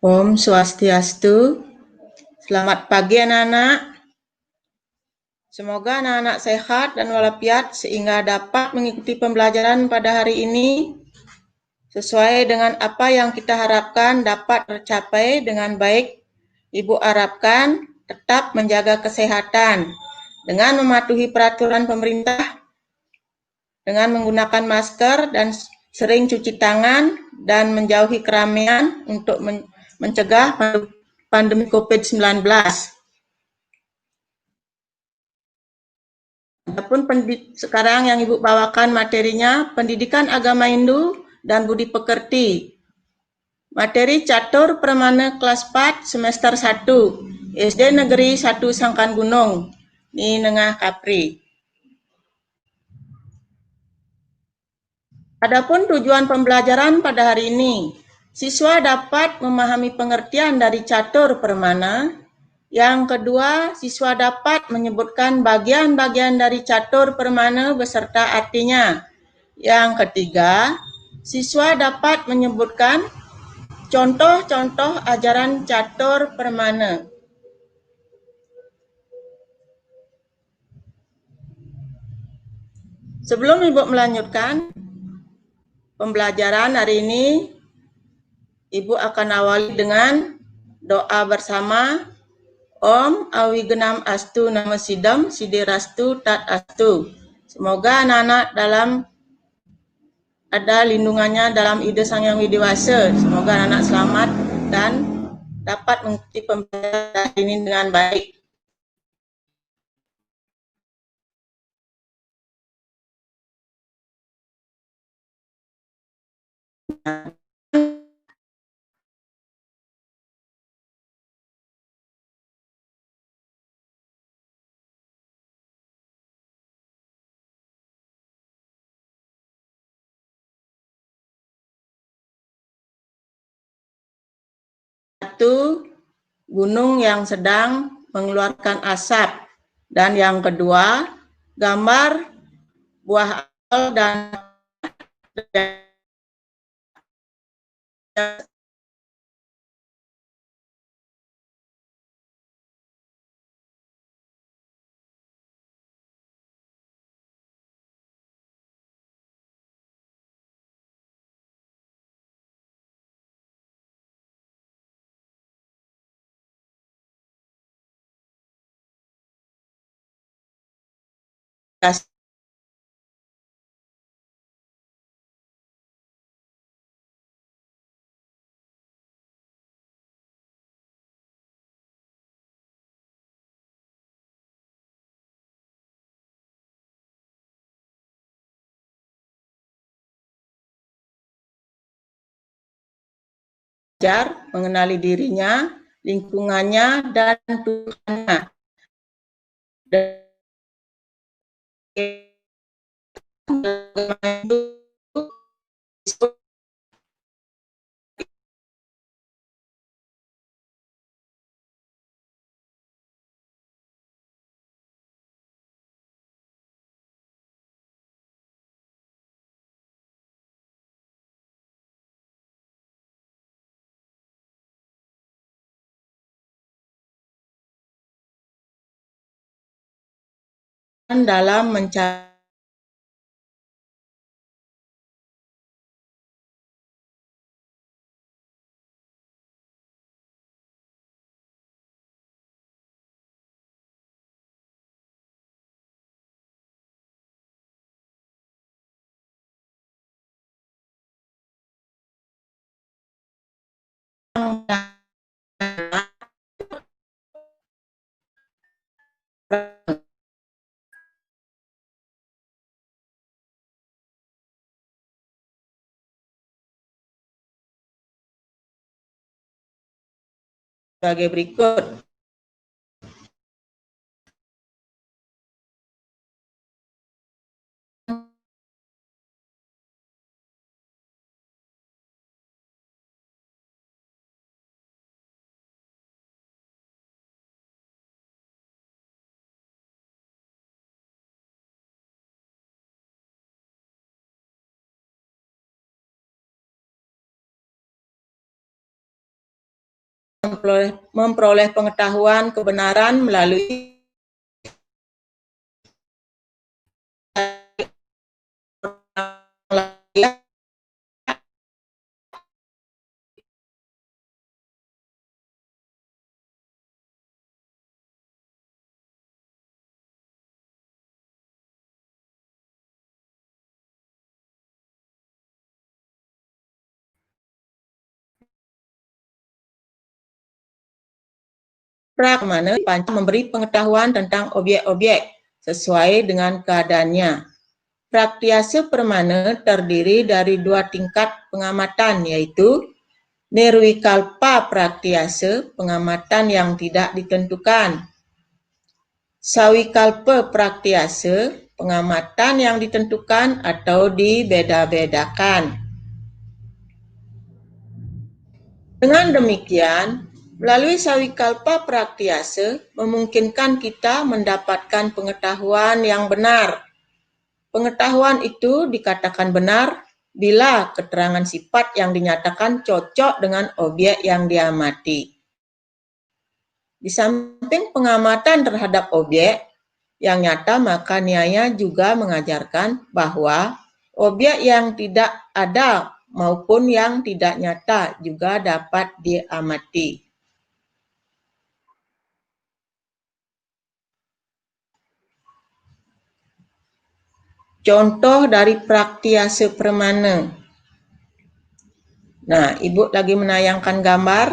Om Swastiastu. Selamat pagi anak-anak. Semoga anak-anak sehat dan walafiat sehingga dapat mengikuti pembelajaran pada hari ini sesuai dengan apa yang kita harapkan dapat tercapai dengan baik. Ibu harapkan tetap menjaga kesehatan dengan mematuhi peraturan pemerintah, dengan menggunakan masker dan sering cuci tangan dan menjauhi keramaian untuk mencegah pandemi COVID-19. Adapun sekarang yang Ibu bawakan materinya pendidikan agama Hindu dan budi pekerti. Materi catur permana kelas 4 semester 1 SD Negeri 1 Sangkan Gunung di Nengah Kapri. Adapun tujuan pembelajaran pada hari ini, siswa dapat memahami pengertian dari catur permana. Yang kedua, siswa dapat menyebutkan bagian-bagian dari catur permana beserta artinya. Yang ketiga, siswa dapat menyebutkan contoh-contoh ajaran catur permana. Sebelum Ibu melanjutkan pembelajaran hari ini, Ibu akan awali dengan doa bersama. Om Awigenam Astu Nama Sidam Sidirastu Tat Astu. Semoga anak-anak dalam ada lindungannya dalam ide Sang Yang Widi Wasa. Semoga anak-anak selamat dan dapat mengikuti pembelajaran ini dengan baik. Satu, gunung yang sedang mengeluarkan asap. Dan yang kedua, gambar buah apel dan kasih belajar mengenali dirinya, lingkungannya, dan Tuhannya. dalam mencari sebagai berikut. memperoleh pengetahuan kebenaran melalui mana memberi pengetahuan tentang objek-objek sesuai dengan keadaannya. Praktiase permana terdiri dari dua tingkat pengamatan, yaitu nirwikalpa praktiase, pengamatan yang tidak ditentukan. Sawikalpa praktiase, pengamatan yang ditentukan atau dibeda-bedakan. Dengan demikian, melalui sawikalpa praktiase memungkinkan kita mendapatkan pengetahuan yang benar. Pengetahuan itu dikatakan benar bila keterangan sifat yang dinyatakan cocok dengan objek yang diamati. Di samping pengamatan terhadap objek yang nyata, maka Nyaya juga mengajarkan bahwa objek yang tidak ada maupun yang tidak nyata juga dapat diamati. Contoh dari praktiase permana. Nah, Ibu lagi menayangkan gambar.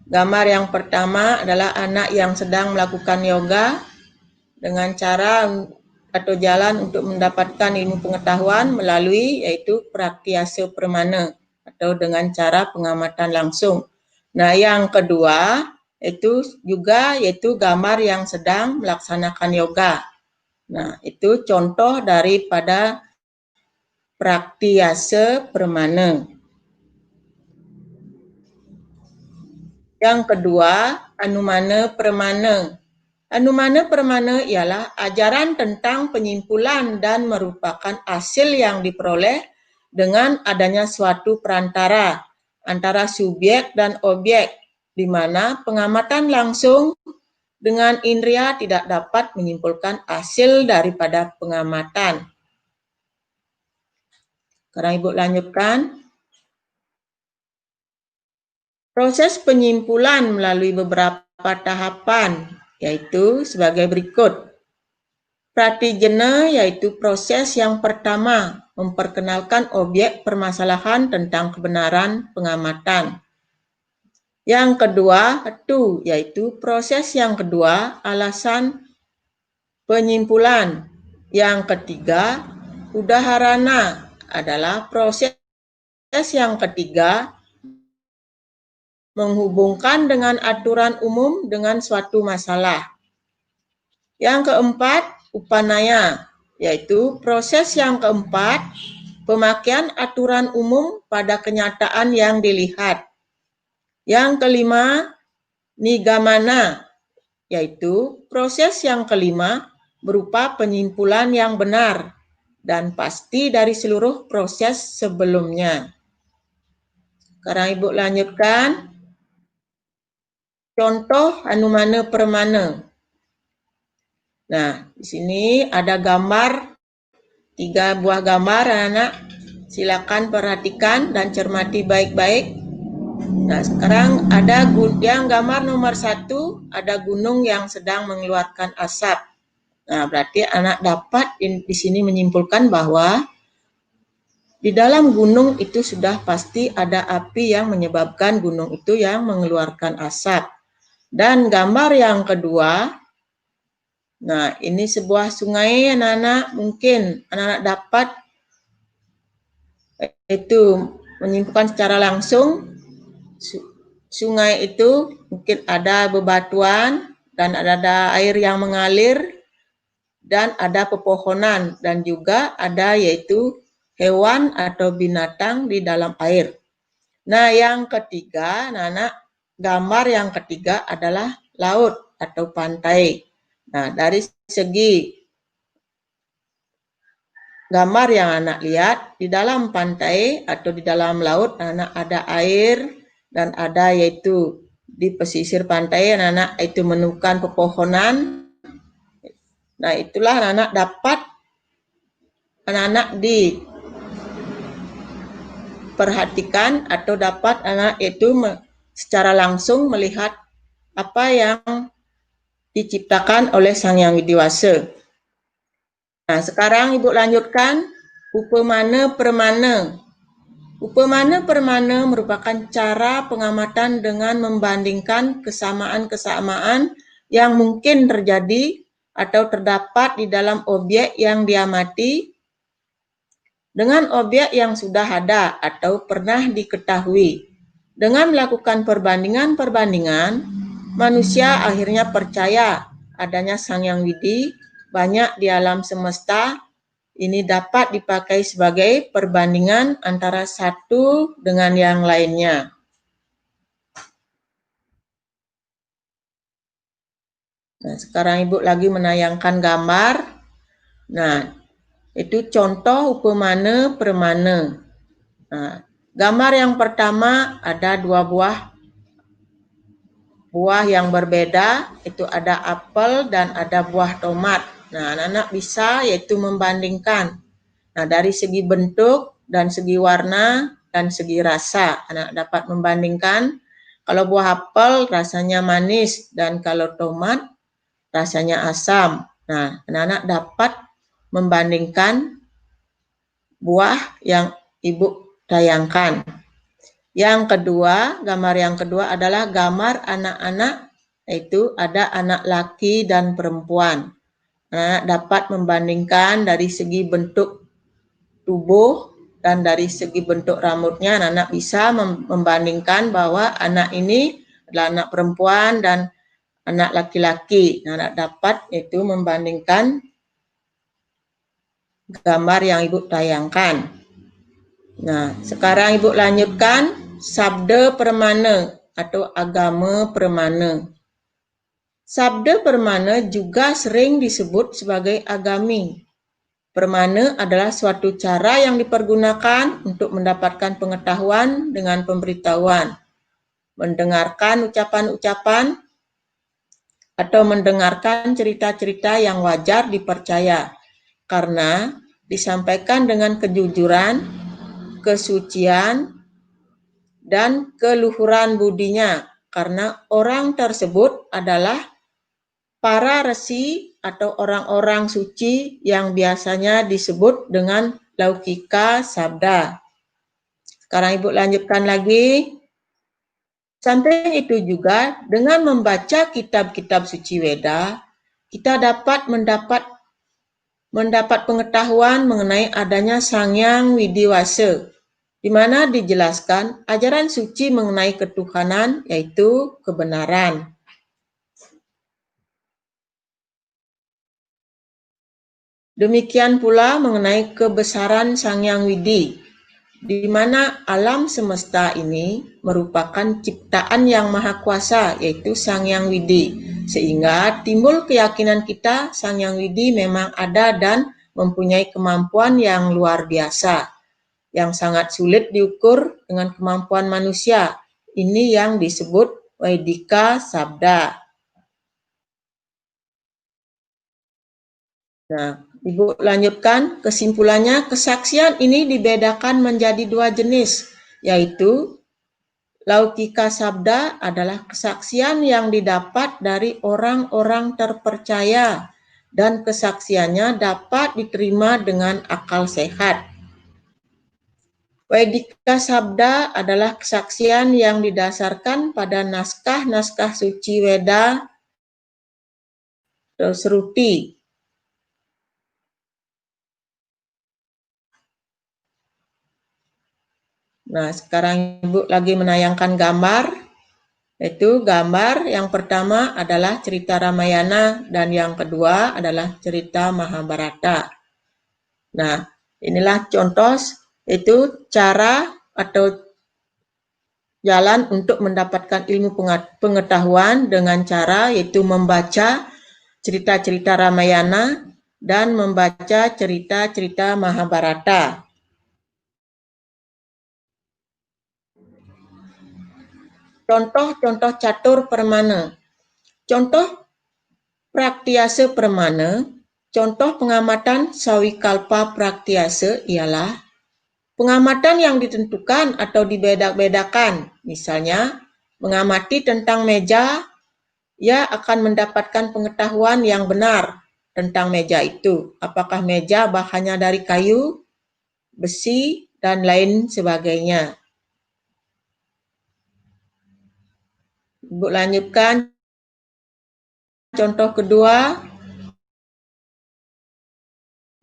Gambar yang pertama adalah anak yang sedang melakukan yoga dengan cara atau jalan untuk mendapatkan ilmu pengetahuan melalui yaitu praktiase permana atau dengan cara pengamatan langsung. Nah, yang kedua itu juga yaitu gambar yang sedang melaksanakan yoga. Nah, itu contoh daripada praktiase permana. Yang kedua, anumana permana. Anumana permana ialah ajaran tentang penyimpulan dan merupakan hasil yang diperoleh dengan adanya suatu perantara antara subjek dan objek, di mana pengamatan langsung dengan indera tidak dapat menyimpulkan hasil daripada pengamatan. Sekarang Ibu lanjutkan. Proses penyimpulan melalui beberapa tahapan, yaitu sebagai berikut. Pratijana yaitu proses yang pertama, memperkenalkan objek permasalahan tentang kebenaran pengamatan. Yang kedua, hetu, yaitu proses yang kedua, alasan penyimpulan. Yang ketiga, udaharana, adalah proses yang ketiga, menghubungkan dengan aturan umum dengan suatu masalah. Yang keempat, upanaya, yaitu proses yang keempat, pemakaian aturan umum pada kenyataan yang dilihat. Yang kelima, nigamana, yaitu proses yang kelima berupa penyimpulan yang benar dan pasti dari seluruh proses sebelumnya. Sekarang Ibu lanjutkan. Contoh anumana permana. Nah, di sini ada gambar, 3 buah gambar anak-anak. Silakan perhatikan dan cermati baik-baik. Nah, sekarang ada yang gambar nomor 1, ada gunung yang sedang mengeluarkan asap. Nah, berarti anak dapat di sini menyimpulkan bahwa di dalam gunung itu sudah pasti ada api yang menyebabkan gunung itu yang mengeluarkan asap. Dan gambar yang kedua, nah ini sebuah sungai anak-anak, mungkin anak-anak dapat itu menyimpulkan secara langsung sungai itu mungkin ada bebatuan dan ada air yang mengalir dan ada pepohonan dan juga ada yaitu hewan atau binatang di dalam air. Nah, yang ketiga, anak-anak, gambar yang ketiga adalah laut atau pantai. Nah, dari segi gambar yang anak lihat, di dalam pantai atau di dalam laut, anak ada air dan ada yaitu di pesisir pantai anak-anak itu menemukan pepohonan. Nah, itulah anak-anak dapat diperhatikan atau dapat anak itu secara langsung melihat apa yang diciptakan oleh Sang Yang Widi Wasa. Nah, sekarang Ibu lanjutkan upamana permana. Upamana permana merupakan cara pengamatan dengan membandingkan kesamaan-kesamaan yang mungkin terjadi atau terdapat di dalam objek yang diamati dengan objek yang sudah ada atau pernah diketahui. Dengan melakukan perbandingan-perbandingan, manusia akhirnya percaya adanya Sang Yang Widi banyak di alam semesta. Ini dapat dipakai sebagai perbandingan antara satu dengan yang lainnya. Nah, sekarang Ibu lagi menayangkan gambar. Nah, itu contoh upamana permana. Nah, gambar yang pertama ada dua buah yang berbeda, itu ada apel dan ada buah tomat. Nah, anak-anak bisa yaitu membandingkan. Nah, dari segi bentuk dan segi warna dan segi rasa, anak dapat membandingkan. Kalau buah apel rasanya manis dan kalau tomat rasanya asam. Nah, anak-anak dapat membandingkan buah yang Ibu tayangkan. Yang kedua, gambar yang kedua adalah gambar anak-anak, yaitu ada anak laki dan perempuan. Anak dapat membandingkan dari segi bentuk tubuh dan dari segi bentuk rambutnya. Anak bisa membandingkan bahwa anak ini adalah anak perempuan dan anak laki-laki. Anak dapat itu membandingkan gambar yang Ibu tayangkan. Nah, sekarang Ibu lanjutkan sabda permana atau agama permana. Sabda permana juga sering disebut sebagai agami. Permana adalah suatu cara yang dipergunakan untuk mendapatkan pengetahuan dengan pemberitahuan, mendengarkan ucapan-ucapan, atau mendengarkan cerita-cerita yang wajar dipercaya, karena disampaikan dengan kejujuran, kesucian, dan keluhuran budinya, karena orang tersebut adalah para resi atau orang-orang suci yang biasanya disebut dengan laukika sabda. Sekarang Ibu lanjutkan lagi. Samping itu juga dengan membaca kitab-kitab suci Weda, kita dapat mendapat pengetahuan mengenai adanya Sang Yang Widi Wasa, di mana dijelaskan ajaran suci mengenai ketuhanan, yaitu kebenaran. Demikian pula mengenai kebesaran Sang Yang Widi, di mana alam semesta ini merupakan ciptaan yang maha kuasa, yaitu Sang Yang Widi, sehingga timbul keyakinan kita Sang Yang Widi memang ada dan mempunyai kemampuan yang luar biasa, yang sangat sulit diukur dengan kemampuan manusia. Ini yang disebut Vaidika Sabda. Nah, Ibu lanjutkan, kesimpulannya kesaksian ini dibedakan menjadi dua jenis, yaitu Laukika Sabda adalah kesaksian yang didapat dari orang-orang terpercaya dan kesaksiannya dapat diterima dengan akal sehat. Vaidika Sabda adalah kesaksian yang didasarkan pada naskah-naskah suci Weda atau Sruti. Nah, sekarang Ibu lagi menayangkan gambar, yaitu gambar yang pertama adalah cerita Ramayana dan yang kedua adalah cerita Mahabharata. Nah, inilah contoh itu cara atau jalan untuk mendapatkan ilmu pengetahuan dengan cara yaitu membaca cerita-cerita Ramayana dan membaca cerita-cerita Mahabharata. Contoh-contoh catur permana. Contoh praktiase permana, contoh pengamatan sawikalpa praktiase ialah pengamatan yang ditentukan atau dibeda-bedakan. Misalnya, mengamati tentang meja, ia akan mendapatkan pengetahuan yang benar tentang meja itu. Apakah meja bahannya dari kayu, besi, dan lain sebagainya. Ibu lanjutkan. Contoh kedua,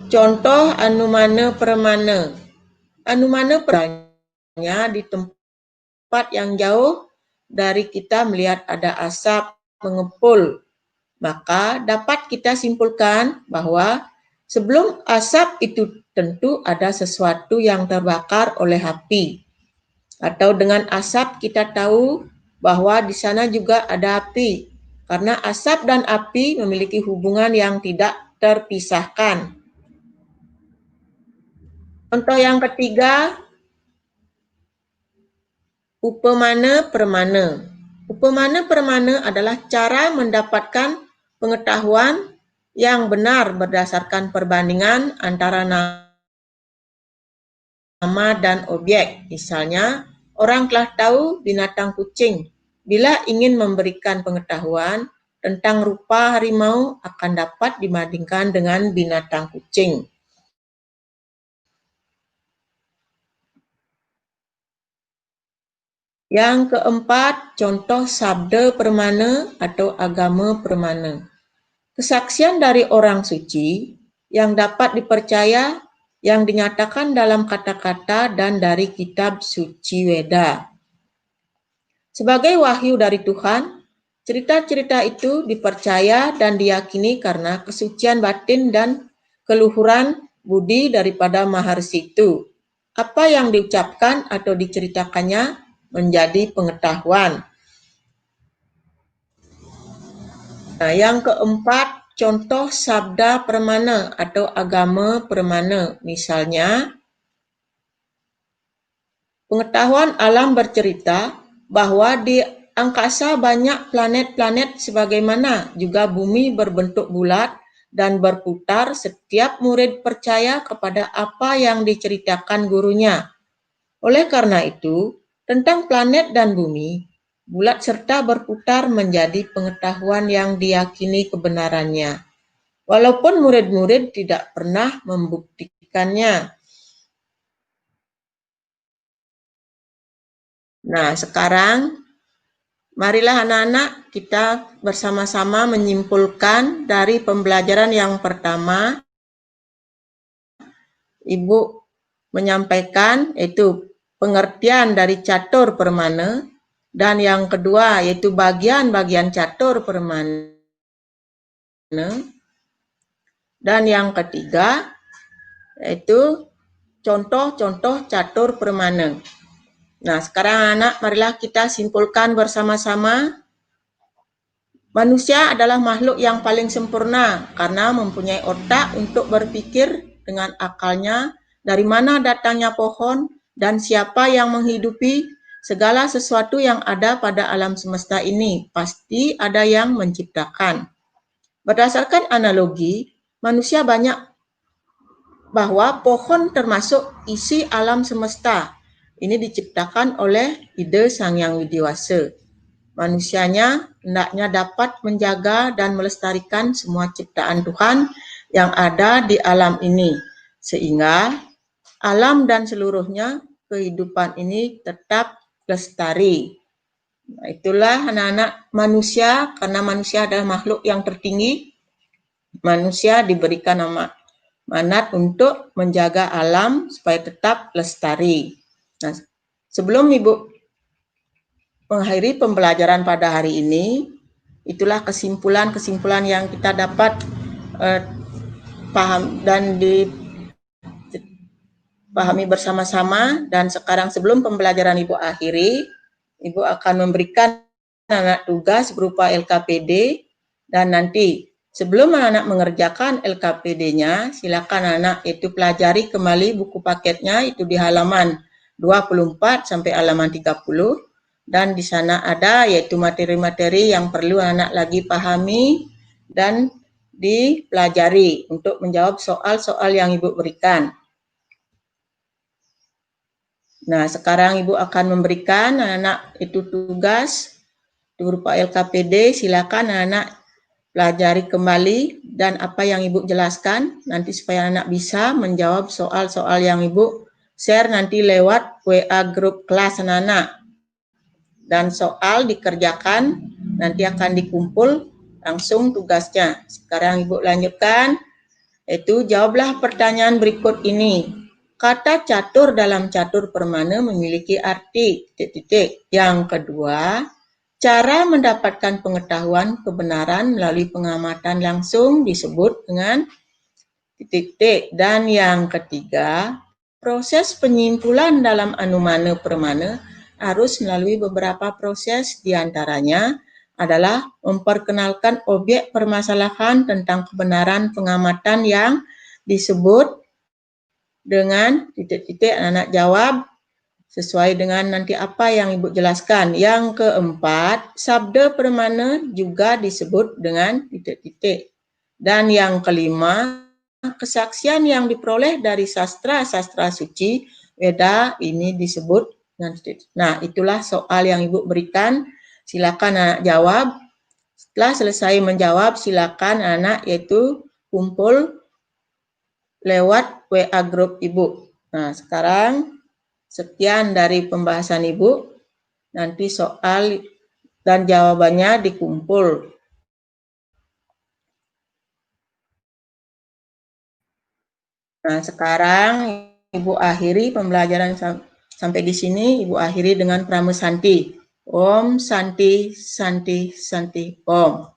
contoh anumana permana. Anumana permana di tempat yang jauh dari kita melihat ada asap mengepul. Maka dapat kita simpulkan bahwa sebelum asap itu tentu ada sesuatu yang terbakar oleh api. Atau dengan asap kita tahu bahwa di sana juga ada api. Karena asap dan api memiliki hubungan yang tidak terpisahkan. Contoh yang ketiga, upamana permana. Upamana permana adalah cara mendapatkan pengetahuan yang benar berdasarkan perbandingan antara nama dan objek. Misalnya, orang telah tahu binatang kucing. Bila ingin memberikan pengetahuan tentang rupa harimau akan dapat dibandingkan dengan binatang kucing. Yang keempat, contoh sabda permana atau agama permana. Kesaksian dari orang suci yang dapat dipercaya yang dinyatakan dalam kata-kata dan dari kitab suci Weda. Sebagai wahyu dari Tuhan, cerita-cerita itu dipercaya dan diyakini karena kesucian batin dan keluhuran budi daripada maharsi itu. Apa yang diucapkan atau diceritakannya menjadi pengetahuan. Nah, yang keempat, contoh sabda permana atau agama permana. Misalnya, pengetahuan alam bercerita bahwa di angkasa banyak planet-planet sebagaimana juga bumi berbentuk bulat dan berputar. Setiap murid percaya kepada apa yang diceritakan gurunya. Oleh karena itu, tentang planet dan bumi, bulat serta berputar menjadi pengetahuan yang diyakini kebenarannya. Walaupun murid-murid tidak pernah membuktikannya. Nah, sekarang marilah anak-anak kita bersama-sama menyimpulkan dari pembelajaran yang pertama. Ibu menyampaikan yaitu pengertian dari catur permana, dan yang kedua yaitu bagian-bagian catur permana, dan yang ketiga yaitu contoh-contoh catur permana. Nah, sekarang anak, marilah kita simpulkan bersama-sama. Manusia adalah makhluk yang paling sempurna karena mempunyai otak untuk berpikir dengan akalnya dari mana datangnya pohon dan siapa yang menghidupi segala sesuatu yang ada pada alam semesta ini. Pasti ada yang menciptakan. Berdasarkan analogi, manusia banyak bahwa pohon termasuk isi alam semesta. Ini diciptakan oleh ide Sang Hyang Widiwasa. Manusianya hendaknya dapat menjaga dan melestarikan semua ciptaan Tuhan yang ada di alam ini, sehingga alam dan seluruhnya kehidupan ini tetap lestari. Nah, itulah anak-anak manusia, karena manusia adalah makhluk yang tertinggi. Manusia diberikan amanat untuk menjaga alam supaya tetap lestari. Nah, sebelum Ibu mengakhiri pembelajaran pada hari ini, itulah kesimpulan-kesimpulan yang kita dapat paham dan dipahami bersama-sama. Dan sekarang sebelum pembelajaran Ibu akhiri, Ibu akan memberikan anak tugas berupa LKPD, dan nanti sebelum anak mengerjakan LKPD-nya, silakan anak itu pelajari kembali buku paketnya itu di halaman 24 sampai halaman 30. Dan di sana ada yaitu materi-materi yang perlu anak lagi pahami dan dipelajari untuk menjawab soal-soal yang Ibu berikan. Nah, sekarang Ibu akan memberikan anak itu tugas berupa LKPD. Silakan anak pelajari kembali dan apa yang Ibu jelaskan nanti supaya anak bisa menjawab soal-soal yang Ibu share nanti lewat WA grup kelas anak-anak. Dan soal dikerjakan nanti akan dikumpul langsung tugasnya. Sekarang Ibu lanjutkan, yaitu jawablah pertanyaan berikut ini. Kata catur dalam catur permana memiliki arti titik-titik. Yang kedua, cara mendapatkan pengetahuan kebenaran melalui pengamatan langsung disebut dengan titik-titik. Dan yang ketiga, proses penyimpulan dalam anumana permana harus melalui beberapa proses, diantaranya adalah memperkenalkan objek permasalahan tentang kebenaran pengamatan yang disebut dengan titik-titik. Anak jawab sesuai dengan nanti apa yang Ibu jelaskan. Yang keempat, sabda permana juga disebut dengan titik-titik. Dan yang kelima, kesaksian yang diperoleh dari sastra-sastra suci Weda ini disebut dengan titik. Nah, itulah soal yang Ibu berikan. Silakan anak jawab. Setelah selesai menjawab, silakan anak yaitu kumpul lewat WA grup Ibu. Nah, sekarang sekian dari pembahasan Ibu. Nanti soal dan jawabannya dikumpul. Nah, sekarang Ibu akhiri pembelajaran sampai di sini. Ibu akhiri dengan Pramu Santi. Om Santi Santi Santi Om.